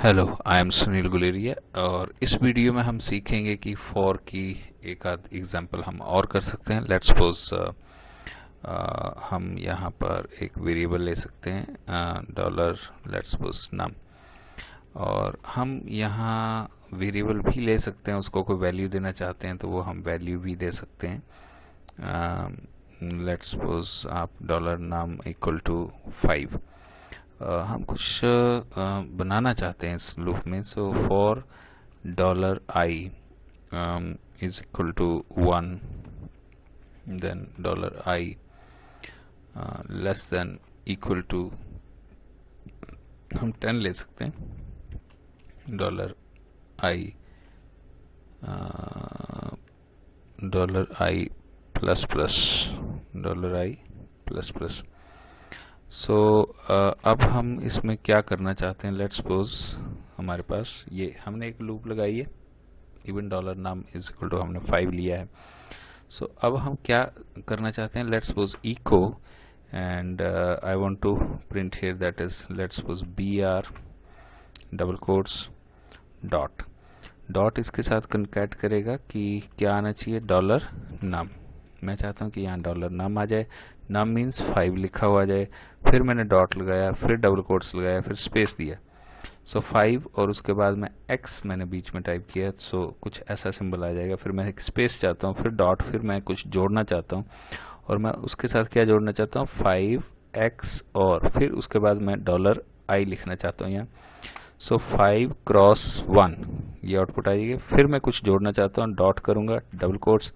Hello, I am Sunil Guleria और इस video में हम सीखेंगे कि फॉर की एक आध एग्जांपल हम और कर सकते हैं। लेट्स सपोज हम यहाँ पर एक वेरिएबल ले सकते हैं डॉलर, लेट्स सपोज नम, और हम यहाँ वेरिएबल भी ले सकते हैं। उसको कोई वैल्यू देना चाहते हैं तो वो हम वैल्यू भी दे सकते हैं। लेट्स सपोज आप डॉलर नम इक्वल टू 5, हम कुछ बनाना चाहते हैं इस लूप में। So for dollar I is equal to 1, then dollar I less than equal to हम 10 ले सकते हैं। Dollar I plus plus, dollar I plus plus. So अब हम इसमें क्या करना चाहते हैं। लेट्स सपोज हमारे पास ये हमने एक लूप लगाई है, इवन डॉलर नाम इज इक्वल टू हमने 5 लिया है। सो अब हम क्या करना चाहते हैं। Let's suppose echo and I want to print here that is let's suppose BR double quotes dot. Dot इसके साथ कनकैट करेगा कि क्या आना चाहिए, डॉलर नाम। मैं चाहता हूँ कि यहाँ डॉलर नाम आ जाए, नाम मीन्स 5 लिखा हुआ आ जाए। फिर मैंने डॉट लगाया, फिर डबल कोट्स लगाया, फिर स्पेस दिया। सो 5 और उसके बाद में x मैंने बीच में टाइप किया, सो कुछ ऐसा सिंबल आ जाएगा। फिर मैं एक स्पेस चाहता हूँ, फिर डॉट, फिर मैं कुछ जोड़ना चाहता हूँ और मैं उसके साथ क्या जोड़ना चाहता हूँ, 5x, और फिर उसके बाद मैं डॉलर आई लिखना चाहता हूँ यहाँ। सो 5 क्रॉस 1 ये आउटपुट आएगी। फिर मैं कुछ जोड़ना चाहता हूँ, डॉट करूंगा, डबल कोट्स,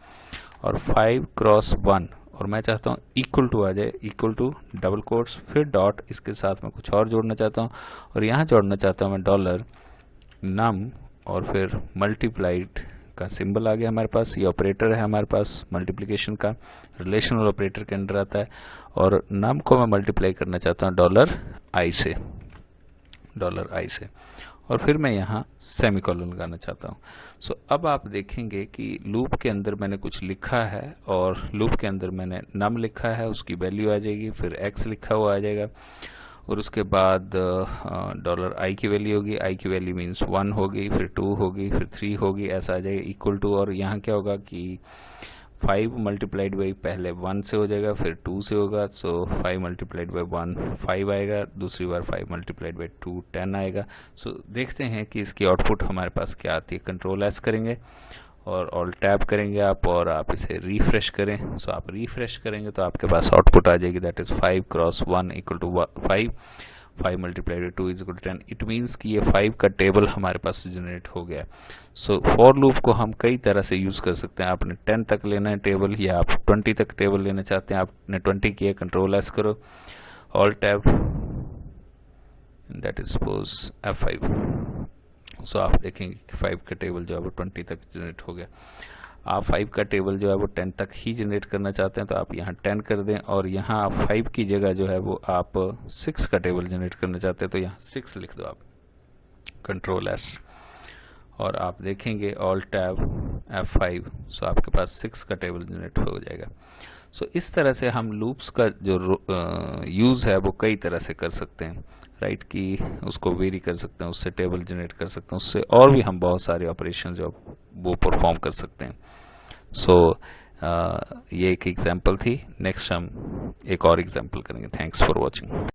और 5 क्रॉस 1, और मैं चाहता हूँ इक्वल टू आ जाए, इक्वल टू डबल कोट्स, फिर डॉट, इसके साथ मैं कुछ और जोड़ना चाहता हूँ और यहाँ जोड़ना चाहता हूँ मैं डॉलर नम, और फिर मल्टीप्लाइड का सिंबल आ गया हमारे पास। ये ऑपरेटर है हमारे पास मल्टीप्लिकेशन का, रिलेशनल ऑपरेटर के अंदर आता है। और नम को मैं मल्टीप्लाई करना चाहता हूँ डॉलर आई से, डॉलर आई से, और फिर मैं यहाँ सेमीकोलन लगाना चाहता हूँ। सो अब आप देखेंगे कि लूप के अंदर मैंने कुछ लिखा है और लूप के अंदर मैंने नम लिखा है, उसकी वैल्यू आ जाएगी, फिर x लिखा हुआ आ जाएगा, और उसके बाद डॉलर आई की वैल्यू होगी। आई की वैल्यू मीन्स 1 होगी, फिर 2 होगी, फिर 3 होगी, ऐसा आ जाएगा इक्वल टू। और यहाँ क्या होगा कि 5 मल्टीप्लाइड बाई पहले 1 से हो जाएगा, फिर 2 से होगा। सो 5 मल्टीप्लाइड बाई 1 5 आएगा, दूसरी बार 5 मल्टीप्लाइड बाई 2 10 आएगा। सो देखते हैं कि इसकी आउटपुट हमारे पास क्या आती है। कंट्रोल एस करेंगे और ऑल टैब करेंगे आप, और आप इसे रिफ्रेश करें। सो आप रिफ्रेश करेंगे तो आपके पास आउटपुट आ जाएगी, that is 5 cross 1 equal to 5, 5 multiplied by 2 is equal to 10। It means कि ये 5 का टेबल हमारे पास जनरेट हो गया। सो फॉर लूप को हम कई तरह से यूज कर सकते हैं। आपने 10 तक लेना है टेबल, या आप 20 तक टेबल लेना चाहते हैं, आपने 20 किया, कंट्रोल एस करो, all tab, that is suppose F5। सो आप देखेंगे कि 5 का टेबल जो है वो 20 तक जनरेट हो गया। आप 5 का टेबल जो है वो 10 तक ही जनरेट करना चाहते हैं तो आप यहाँ 10 कर दें, और यहाँ आप 5 की जगह जो है वो आप 6 का टेबल जनरेट करना चाहते हैं तो यहाँ 6 लिख दो आप, कंट्रोल एस, और आप देखेंगे ऑल टैब F5। सो आपके पास 6 का टेबल जनरेट हो जाएगा। सो इस तरह से हम लूप्स का जो यूज़ है वो कई तरह से कर सकते हैं, राइट, कि उसको वेरी कर सकते हैं, उससे टेबल जनरेट कर सकते हैं, उससे और भी हम बहुत सारे ऑपरेशन जो वो परफॉर्म कर सकते हैं। सो ये एक एग्जांपल थी। नेक्स्ट हम एक और एग्जांपल करेंगे। Thanks for watching.